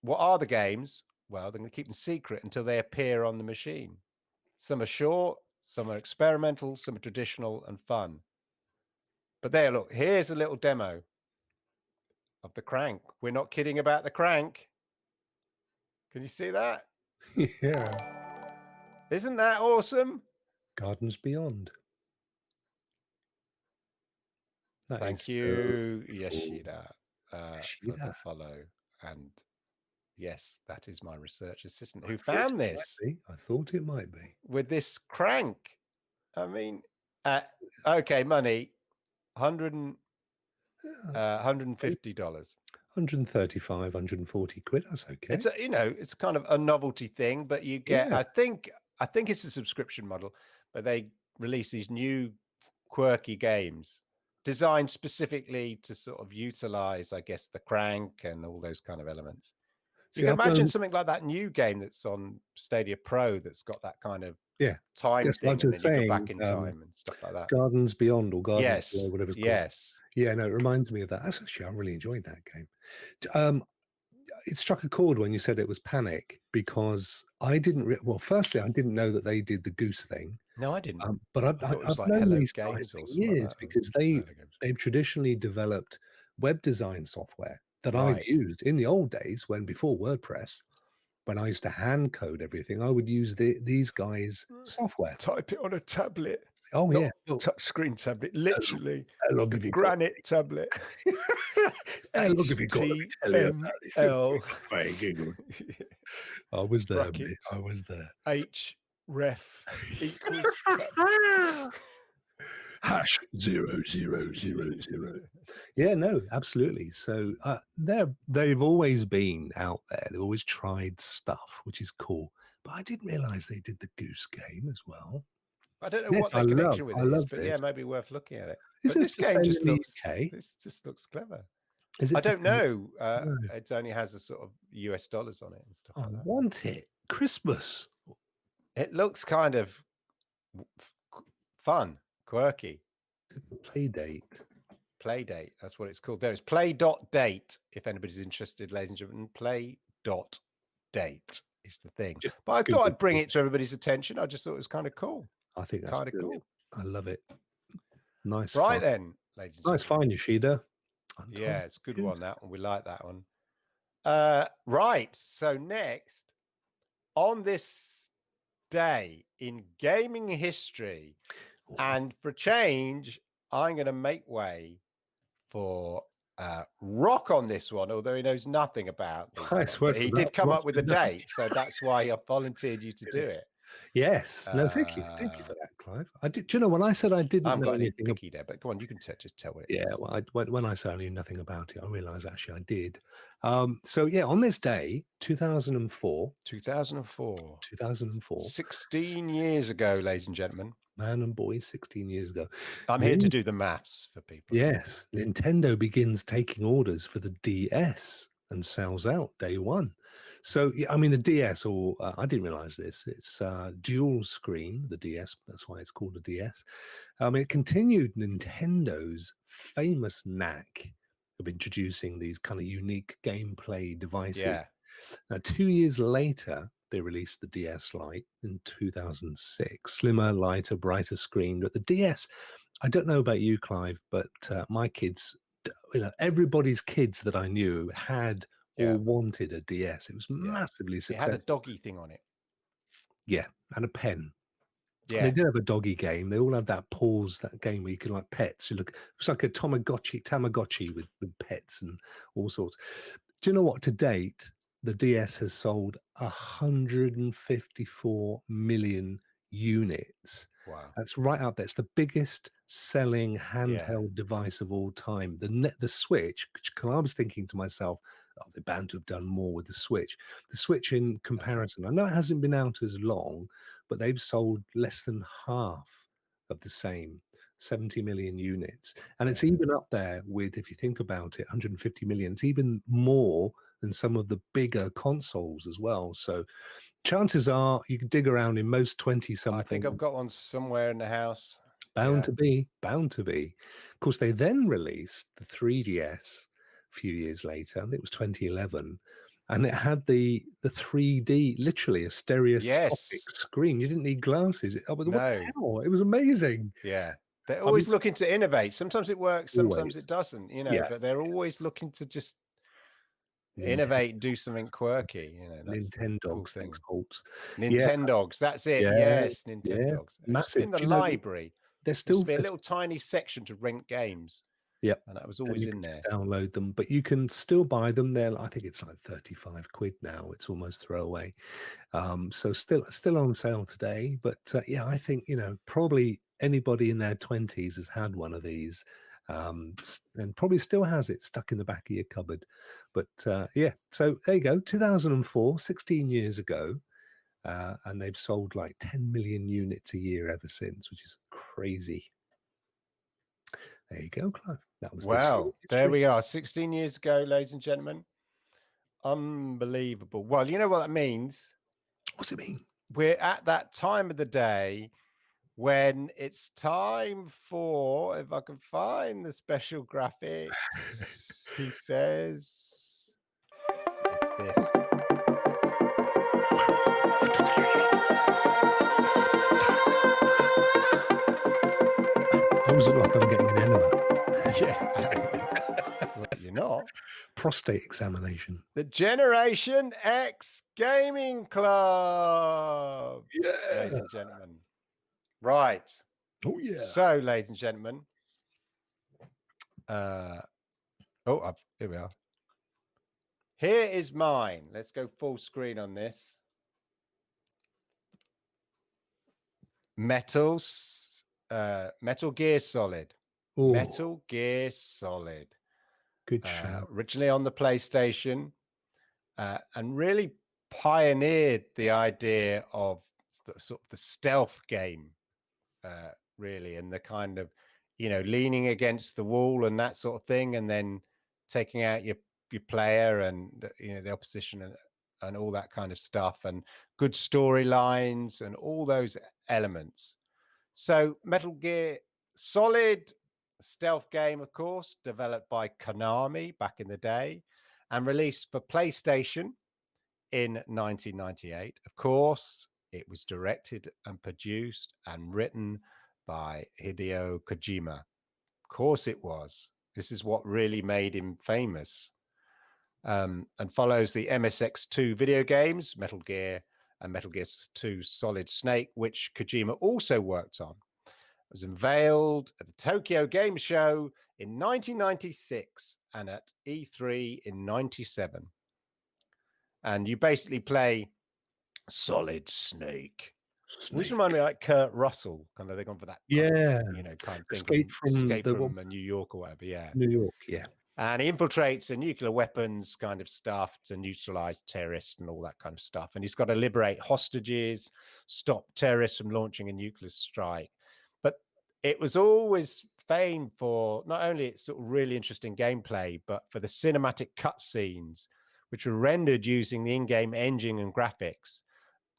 What are the games? Well, they're going to keep them secret until they appear on the machine. Some are short, some are experimental, some are traditional and fun. But there, look, here's a little demo of the crank. We're not kidding about the crank. Can you see that? Yeah. Isn't that awesome? Gardens Beyond. That Thank you, Yoshida, for the follow. And yes, that is my research assistant who found this. I thought it might be. With this crank. I mean, okay, money, $150. 135, 140 quid. That's okay. It's it's kind of a novelty thing, but you get, I think it's a subscription model, but they release these new quirky games designed specifically to sort of utilize, I guess, the crank and all those kind of elements. So you can imagine something like that new game that's on Stadia Pro that's got that kind of time thing, and then you go back in time and stuff like that. Gardens Beyond or Gardens Below, whatever it's called. Yes. Yeah, no, it reminds me of that. That's actually, I really enjoyed that game. It struck a chord when you said it was Panic, because I didn't, firstly, I didn't know that they did the Goose thing. No, I didn't. But I've known these guys for years, because they've traditionally developed web design software that I've used in the old days, before WordPress. When I used to hand code everything, I would use these guys' software. Type it on a tablet. Oh, yeah. Touch screen tablet, literally. Look, if you granite tablet. Look, if you got to tell you about it. I was there, mate. I was there. href equals #0000. Yeah, no, absolutely. So they've always been out there. They've always tried stuff, which is cool. But I didn't realize they did the Goose Game as well. I don't know what the connection with it is, but yeah, maybe worth looking at it. Is this game just looks? This just looks clever. Is it I don't know. It only has a sort of US dollars on it and stuff like that. I want it. Christmas. It looks kind of fun, quirky. Playdate. Playdate, that's what it's called. There is play.date, if anybody's interested, ladies and gentlemen. Play.date is the thing. Just But I thought Google I'd bring it. it to everybody's attention. I just thought it was kind of cool. I think that's Kind of brilliant. cool. I love it. Nice Right find. then, ladies and Nice gentlemen. find, Yoshida. Yeah, it's a good one, that one. We like that one. Right. So next, on this day in gaming history, and for change, I'm going to make way for Rock on this one, although he knows nothing about this Nice one. But words he for did that. come Rock's up with a been date, nice. so that's why I volunteered you to do it. Yes. No, thank you. Thank you for that, Clive. I did. Do you know when I said I I didn't haven't know got any anything? picky there, but go on, you can just tell what it Yeah. is. Well, when I said I knew nothing about it, I realised actually I did. So yeah, on this day, 2004. 2004. 2004. 16 years ago, ladies and gentlemen. Man and boy, 16 years ago. I'm here to do the maths for people. Yes, Nintendo begins taking orders for the DS and sells out day one. So, yeah, I mean, the DS, or I didn't realize this, it's dual screen, the DS, that's why it's called a DS. It continued Nintendo's famous knack of introducing these kind of unique gameplay devices. Yeah. Now, 2 years later, they released the DS Lite in 2006. Slimmer, lighter, brighter screen. But the DS, I don't know about you, Clive, but my kids, everybody's kids that I knew had or wanted a DS. It was massively It successful. had a doggy thing on it. Yeah, and a pen. Yeah. They did have a doggy game. They all had that pause, that game where you could like pets. It was like a Tamagotchi with pets and all sorts. Do you know what? To date, the DS has sold 154 million units. Wow. That's right up there. It's the biggest selling handheld device of all time. The Switch, I was thinking to myself, oh, they're bound to have done more with the Switch. The Switch, in comparison, I know it hasn't been out as long, but they've sold less than half of the same, 70 million units. And it's even up there with, if you think about it, 150 million. It's even more than some of the bigger consoles as well. So chances are you can dig around in most 20-something. I think I've got one somewhere in the house. Bound to be. Of course, they then released the 3DS a few years later. I think it was 2011. And it had the 3D, literally a stereoscopic screen. You didn't need glasses. What the hell? It was amazing. Yeah. They're always looking to innovate. Sometimes it works, sometimes it doesn't, but they're always looking to just innovate and do something quirky. That's the cool thing. Nintendogs, that's it. Yes, Nintendogs. It used to be in the library. They're There used still to be a little tiny section to rent games. Yep. And that was always in there. Download them, but you can still buy them there. I think it's like 35 quid now. It's almost throwaway. So still on sale today. But yeah, I think, probably anybody in their 20s has had one of these. And probably still has it stuck in the back of your cupboard. But yeah, so there you go. 2004, 16 years ago. And they've sold like 10 million units a year ever since, which is crazy. There you go, Clive. That was there we are. 16 years ago, ladies and gentlemen. Unbelievable. Well, you know what that means? What's it mean? We're at that time of the day when it's time for, if I can find the special graphics, he says, it's this. I always look like I'm getting an enema. Yeah. Well, you're not. Prostate examination. The Generation X Gaming Club. Yeah. Ladies and gentlemen. Right. Oh, yeah. So, ladies and gentlemen. Here we are. Here is mine. Let's go full screen on this. Metal Gear Solid. Ooh. Metal Gear Solid. Good shout. Originally on the PlayStation, and really pioneered the idea of the stealth game, really, and the kind of, leaning against the wall and that sort of thing, and then taking out your player and the opposition and all that kind of stuff, and good storylines and all those elements. So Metal Gear Solid, stealth game, of course, developed by Konami back in the day and released for PlayStation in 1998. Of course, it was directed and produced and written by Hideo Kojima. Of course it was. This is what really made him famous. And follows the MSX2 video games, Metal Gear and Metal Gear 2 Solid Snake, which Kojima also worked on. It was unveiled at the Tokyo Game Show in 1996 and at E3 in 97. And you basically play Solid Snake. Which remind me like Kurt Russell, kind of they're gone for that, Yeah. kind of thing. Escape from New York or whatever, yeah. New York, yeah. And he infiltrates the nuclear weapons kind of stuff to neutralize terrorists and all that kind of stuff. And he's got to liberate hostages, stop terrorists from launching a nuclear strike. But it was always famed for not only its sort of really interesting gameplay, but for the cinematic cutscenes, which were rendered using the in-game engine and graphics.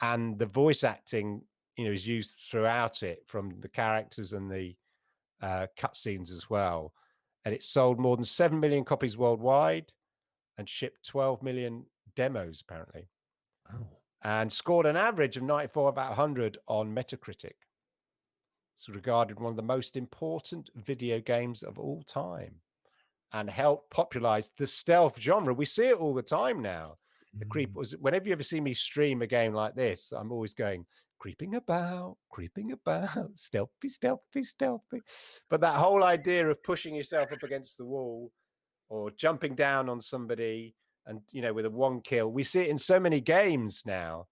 And the voice acting, is used throughout it from the characters and the cutscenes as well. And it sold more than 7 million copies worldwide and shipped 12 million demos, apparently. Oh. And scored an average of 94 about 100 on Metacritic. It's regarded one of the most important video games of all time and helped popularize the stealth genre. We see it all the time now. The creep was, whenever you ever see me stream a game like this, I'm always going, creeping about, stealthy, stealthy, stealthy. But that whole idea of pushing yourself up against the wall or jumping down on somebody and, with a one kill, we see it in so many games now.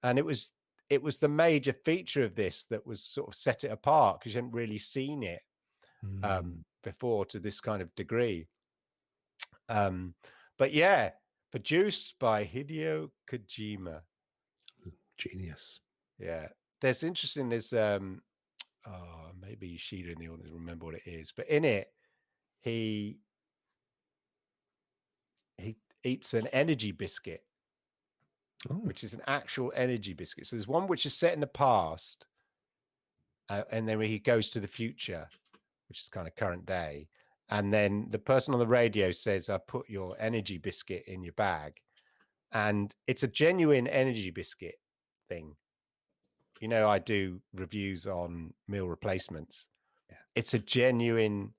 And it was the major feature of this that was sort of set it apart because you hadn't really seen it before to this kind of degree. But yeah, produced by Hideo Kojima. Genius. Yeah. There's maybe Sheila in the audience will remember what it is, but in it, he eats an energy biscuit, which is an actual energy biscuit. So there's one which is set in the past, and then he goes to the future, which is kind of current day. And then the person on the radio says, I put your energy biscuit in your bag. And it's a genuine energy biscuit thing. I do reviews on meal replacements. Yeah. It's a genuine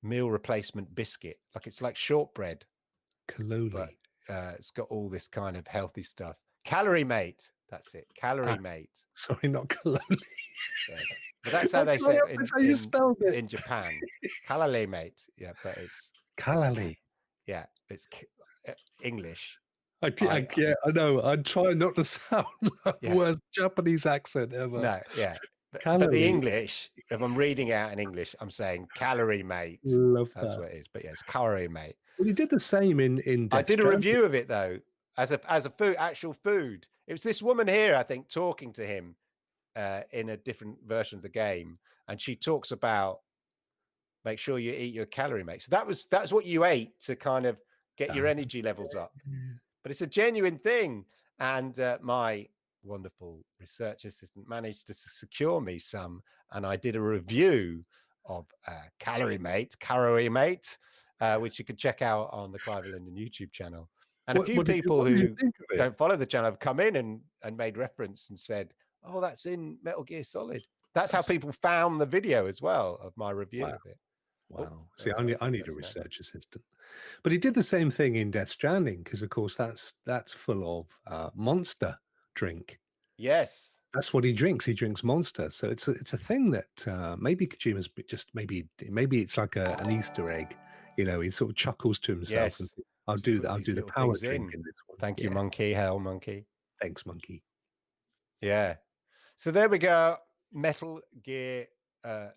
meal replacement biscuit. It's like shortbread. Calorie. But it's got all this kind of healthy stuff. Calorie Mate. That's it. Calorie Mate. Sorry, not calorie. Yeah. But that's how they say it in Japan. Calorie Mate. Yeah, but it's Calorie. Yeah, it's English. I know. I'm trying not to sound like the worst Japanese accent ever. No, yeah. But the English, if I'm reading out in English, I'm saying Calorie Mate. Love that. That's what it is. But yeah, it's Calorie Mate. Well, you did the same in Death I did a review of it though, as a food, actual food. It was this woman here, I think, talking to him in a different version of the game, and she talks about make sure you eat your Calorie Mate. So that's what you ate to kind of get your energy levels up. But it's a genuine thing. And my wonderful research assistant managed to secure me some. And I did a review of Calorie Mate, which you can check out on the Clive Linden YouTube channel. And a few people who don't follow the channel have come in and made reference and said, oh, that's in Metal Gear Solid. That's how people found the video as well of my review of it. Wow. See, I need a research assistant. But he did the same thing in Death Stranding because, of course, that's full of Monster drink. Yes. That's what he drinks. He drinks Monster. So it's a thing that maybe Kojima's just maybe it's like an Easter egg. He sort of chuckles to himself. Yes. And I'll do the power drink in this one. Thank you, Monkey. Hell, Monkey. Thanks, Monkey. Yeah. So there we go. Metal Gear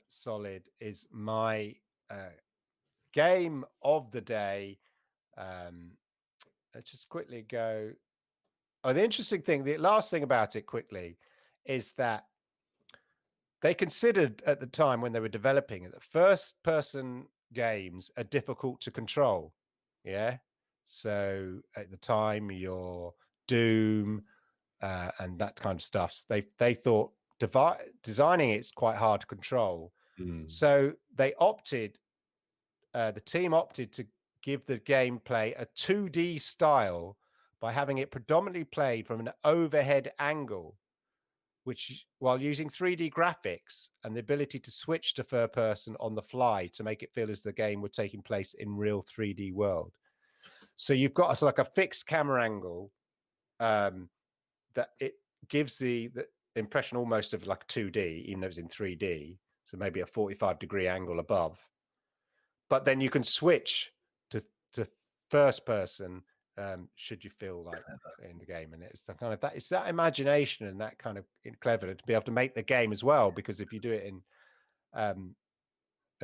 Solid is my game of the day. Let's just quickly go. Oh, the interesting thing, the last thing about it quickly is that they considered at the time when they were developing it that first person games are difficult to control. Yeah. So at the time, you're Doom, and that kind of stuff. So they thought designing it's quite hard to control. So they opted, the team opted to give the gameplay a 2D style by having it predominantly played from an overhead angle, which, while using 3D graphics and the ability to switch to third person on the fly to make it feel as the game were taking place in real 3D world. So you've got like a fixed camera angle, that it gives the impression almost of like 2D, even though it's in 3D. So maybe a 45-degree angle above. But then you can switch to first person, should you feel like in the game. And it's the kind of it's that imagination and that kind of cleverness to be able to make the game as well. Because if you do it in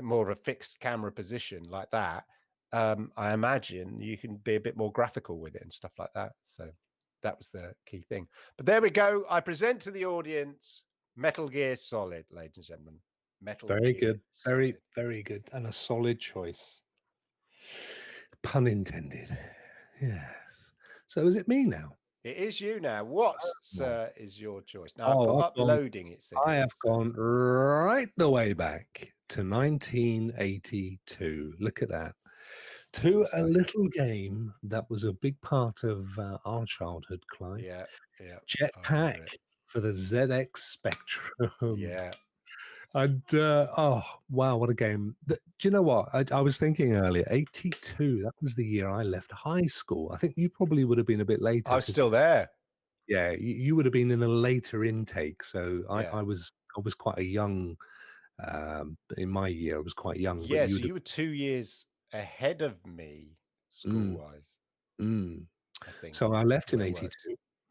more of a fixed camera position like that, I imagine you can be a bit more graphical with it and stuff like that. So that was the key thing. But there we go. I present to the audience Metal Gear Solid, ladies and gentlemen. Very good. Very, very good. And a solid choice. Pun intended. Yes. So is it me now? It is you now. What, sir, is your choice? Now, I put up loading, it said. I have gone right the way back to 1982. Look at that. To a little game that was a big part of our childhood, Clive. Yeah, yeah. Jetpack for the ZX Spectrum. Yeah. And oh wow, what a game! Do you know what I was thinking earlier? 82. That was the year I left high school. I think you probably would have been a bit later. I was still there. Yeah, you would have been in a later intake. So I was quite a young. In my year, I was quite young. Yeah, so you were 2 years ahead of me, school-wise. I think. So I left in 82.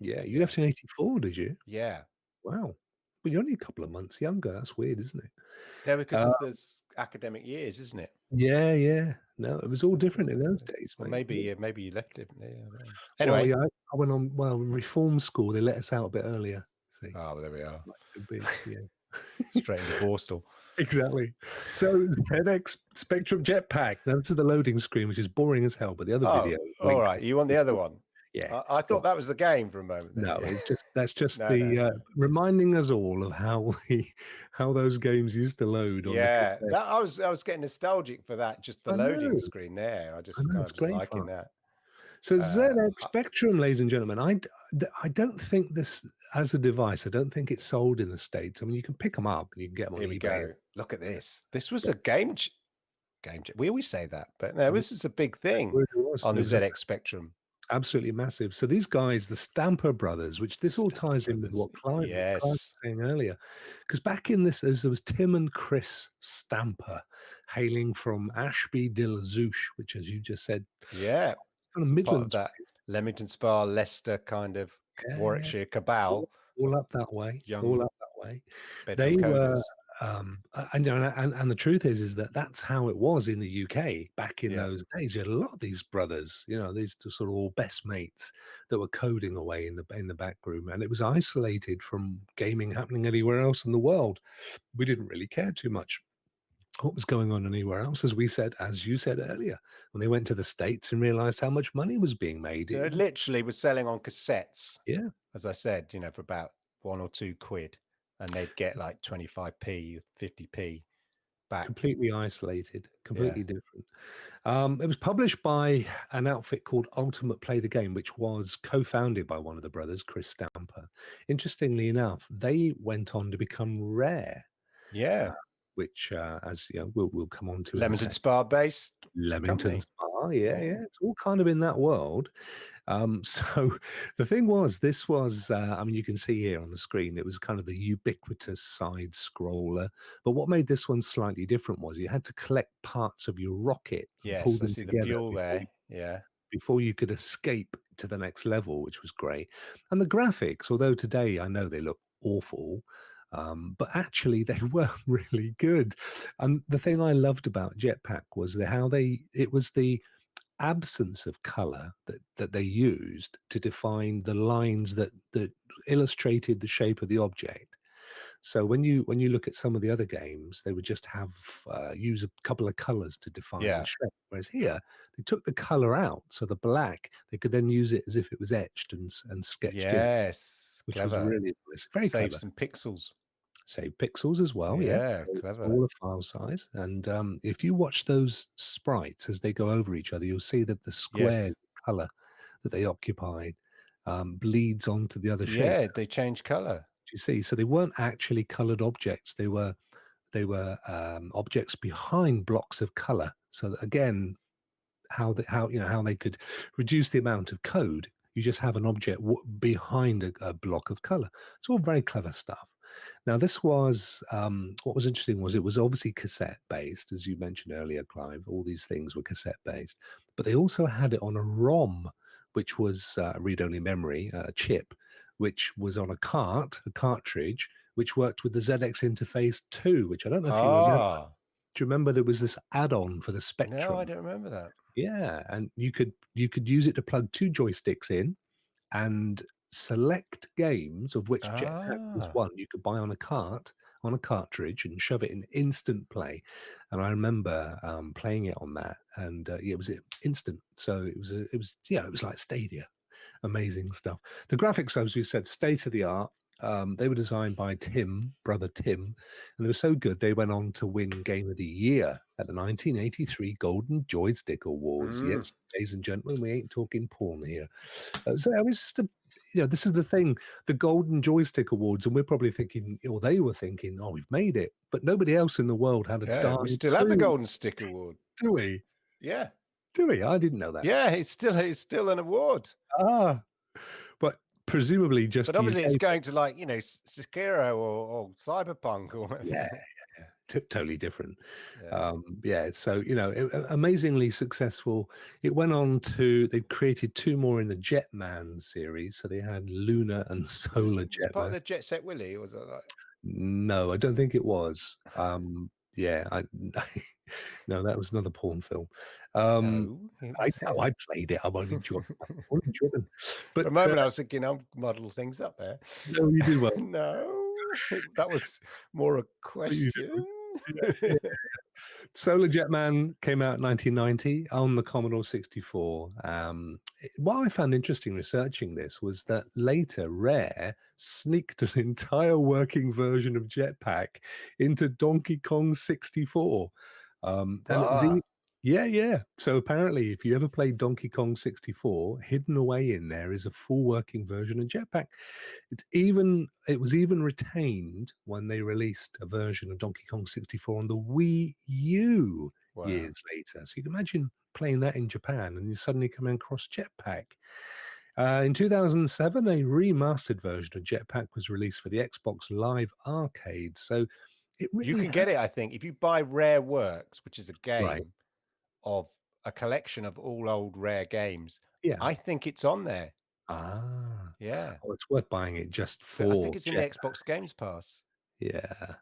Yeah, you left in 84, did you? Yeah. Wow. Well, you're only a couple of months younger. That's weird, isn't it? No, because of this academic years, isn't it? Yeah, yeah. No, it was all different in those days, Well, mate. maybe you left differently. Anyway. Well, yeah, I went on, reform school. They let us out a bit earlier. See? Oh, well, there we are. Yeah. Straight into Borstal. Exactly. So ZX Spectrum Jetpack. Now, this is the loading screen, which is boring as hell, but the other video. All right. You want the other one? Yeah. I thought that was the game for a moment. No, that's just reminding us all of how those games used to load. Yeah, I was getting nostalgic for that. Just the loading screen there. I was liking that. So ZX Spectrum, ladies and gentlemen, I don't think this as a device. I don't think it's sold in the States. I mean, you can pick them up and you can get them on eBay. Here we go. Look at this. This was a game. We always say that, but no, this is a big thing on the ZX Spectrum. Absolutely massive. So these guys, the Stamper brothers, which this all ties in with what Clive was saying earlier, because back in this, there was Tim and Chris Stamper, hailing from Ashby de la Zouch, which, as you just said, kind of Midlands, that Leamington Spa, Leicester kind of Warwickshire cabal, all up that way, all up that way. They were. And the truth is that that's how it was in the UK back in those days. You had a lot of these brothers, these sort of all best mates that were coding away in the back room, and it was isolated from gaming happening anywhere else in the world. We didn't really care too much what was going on anywhere else, as you said earlier, when they went to the States and realized how much money was being made. It literally was selling on cassettes. Yeah, as I said, for about £1 or £2. And they'd get like 25p, 50p back. Completely isolated, completely different. It was published by an outfit called Ultimate Play the Game, which was co-founded by one of the brothers, Chris Stamper. Interestingly enough, they went on to become Rare. Yeah. Which, as we'll come on to. Leamington Spa based. Leamington Spa, yeah. It's all kind of in that world. So the thing was, this was, you can see here on the screen, it was kind of the ubiquitous side scroller. But what made this one slightly different was you had to collect parts of your rocket and pull them together. The fuel there. Before you could escape to the next level, which was great. And the graphics, although today I know they look awful, but actually they were really good. And the thing I loved about Jetpack was it was the absence of color that they used to define the lines that illustrated the shape of the object. So when you look at some of the other games, they would just have use a couple of colors to define the Yeah. shape. Whereas here, they took the color out, so the black they could then use it as if it was etched and sketched in, Yes. which was Clever. really nice. Very Save clever. some pixels. Save pixels as well, yeah. Yeah. So Clever. smaller file size. And if you watch those sprites as they go over each other, you'll see that the squares Yes. color that they occupied bleeds onto the other shape. Yeah. They change color. Do you see? So they weren't actually colored objects. They were objects behind blocks of color. So that, again, how they could reduce the amount of code. You just have an object behind a block of color. It's all very clever stuff. Now, this was what was interesting was it was obviously cassette based, as you mentioned earlier, Clive. All these things were cassette based, but they also had it on a ROM, which was a read-only memory, a chip, which was on a cartridge, which worked with the ZX Interface 2, which I don't know if you remember. Ah. Do you remember there was this add-on for the No, I Spectrum? don't remember that. Yeah, and you could use it to plug two joysticks in and select games of which Jetpack was Ah. one. You could buy on a cartridge, and shove it in instant play. And I remember playing it on that, and it was instant. So it was like Stadia. Amazing stuff. The graphics, as we said, state of the art. They were designed by brother Tim, and they were so good they went on to win Game of the Year at the 1983 Golden Joystick Awards. Mm. Yes, ladies and gentlemen, we ain't talking porn here. So it was just this is the thing, the Golden Joystick Awards, and we're probably thinking, or they were thinking, oh, we've made it, but nobody else in the world had a Yeah. We darn still have the clue. Golden Stick Award. Do we? Yeah. Do we? I didn't know that. Yeah. It's still an award. Ah, but presumably just But to obviously, it's UK. going to like Sekiro or Cyberpunk or Yeah, totally different. yeah. So amazingly successful. It went on to they created two more in the Jetman series. So they had Lunar and Solar Was it part of Jetman. the Jet Set Willy, or was it like? No, I don't think it was. Yeah, no, that was another porn film. No, it I was. know I played it. I'm only driven. But For a moment, I was thinking I'll muddle things up there. no, you did well. No, that was more a You did well. question. Yeah. Solar Jetman came out in 1990 on the Commodore 64. What I found interesting researching this was that later Rare sneaked an entire working version of Jetpack into Donkey Kong 64. And Ah, yeah. So apparently, if you ever played Donkey Kong 64, hidden away in there is a full working version of Jetpack. It was even retained when they released a version of Donkey Kong 64 on the Wii U wow. years later. So you can imagine playing that in Japan and you suddenly come across Jetpack. In 2007, a remastered version of Jetpack was released for the Xbox Live Arcade. So it You really can get it, I think, if you buy Rare Works, which is a right. game of a collection of all old Rare games. Yeah. I think it's on there. Ah. Yeah. Oh, it's worth buying it just So I for think it's in the Xbox Games Pass. Yeah.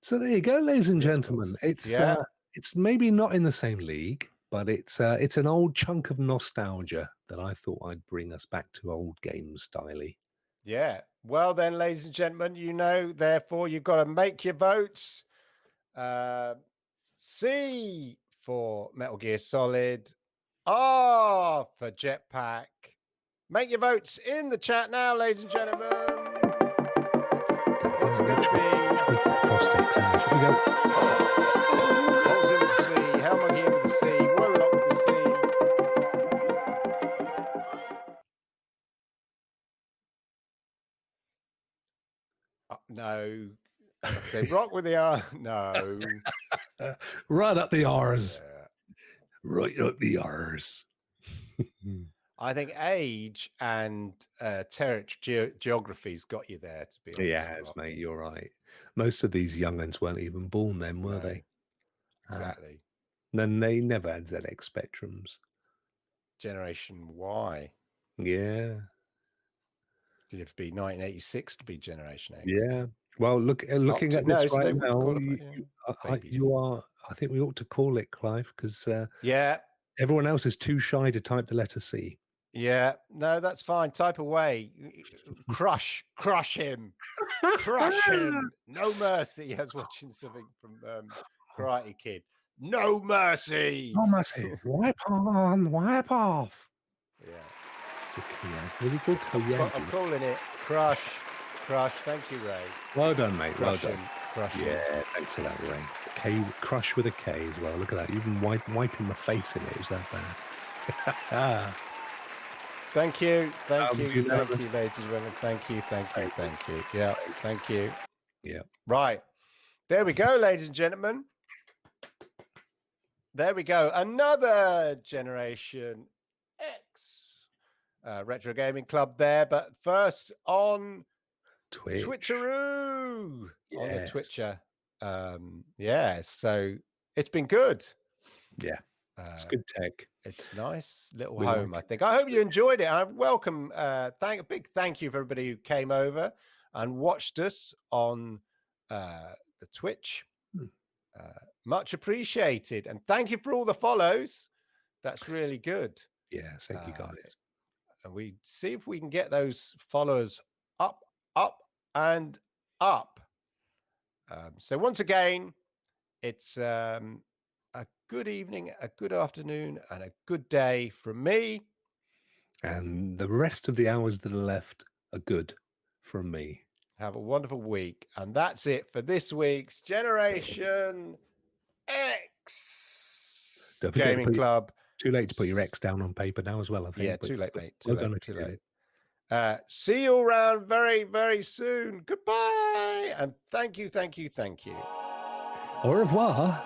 So there you go, ladies and The gentlemen. Xbox. It's maybe not in the same league, but it's an old chunk of nostalgia that I thought I'd bring us back to old game styly. Yeah. Well then, ladies and gentlemen, therefore you've got to make your votes. C for Metal Gear Solid, R for Jetpack. Make your votes in the chat now, ladies and gentlemen. What's it going to be? Acrostics, and here we go. Holes in with the C, Helmut here with the C, Wolok with the C. No. I said rock with the R. No. Right up the R's. Yeah. Right up the R's. I think age and territory geography's got you there, to be honest. Yes, mate, you're right. Most of these young'uns weren't even born then, were they? Exactly. Then they never had ZX Spectrums. Generation Y. Yeah. Did it have to be 1986 to be Generation X? Yeah. Well, looking at this right now, you are. I think we ought to call it, Clive, because yeah, everyone else is too shy to type the letter C. Yeah, no, that's fine. Type away. Crush him. Crush him. No mercy. I was watching something from Karate Kid. No mercy. Oh, mercy. Wipe on, wipe off. Yeah. Really called Koyagi. I'm calling it Crush. Thank you, Ray. Well done, mate. Crush well him. done. Crush him. Yeah, thanks for that, Ray. K, crush with a K as well. Look at that. You've been wiping my face in it. It was that bad. Thank you. Thank you, ladies and gentlemen. Thank you. Yeah, thank you. Yeah. Right. There we go, ladies and gentlemen. There we go. Another Generation X Retro Gaming Club there. But first on Twitcheroo. Yes. On the Twitcher. Yeah, so it's been good. Yeah. It's good tech. It's nice little home, I think. I hope you enjoyed it. I welcome, a big thank you for everybody who came over and watched us on the Twitch. Much appreciated. And thank you for all the follows. That's really good. Yeah, thank you, guys. And we see if we can get those followers up, and up. So once again, it's a good evening, a good afternoon, and a good day from me. And the rest of the hours that are left are good from me. Have a wonderful week. And that's it for this week's Generation X Gaming Club. Too late to put your X down on paper now as well, I think. Yeah, too late, mate. Too late. See you around very, very soon. Goodbye. And thank you. Au revoir.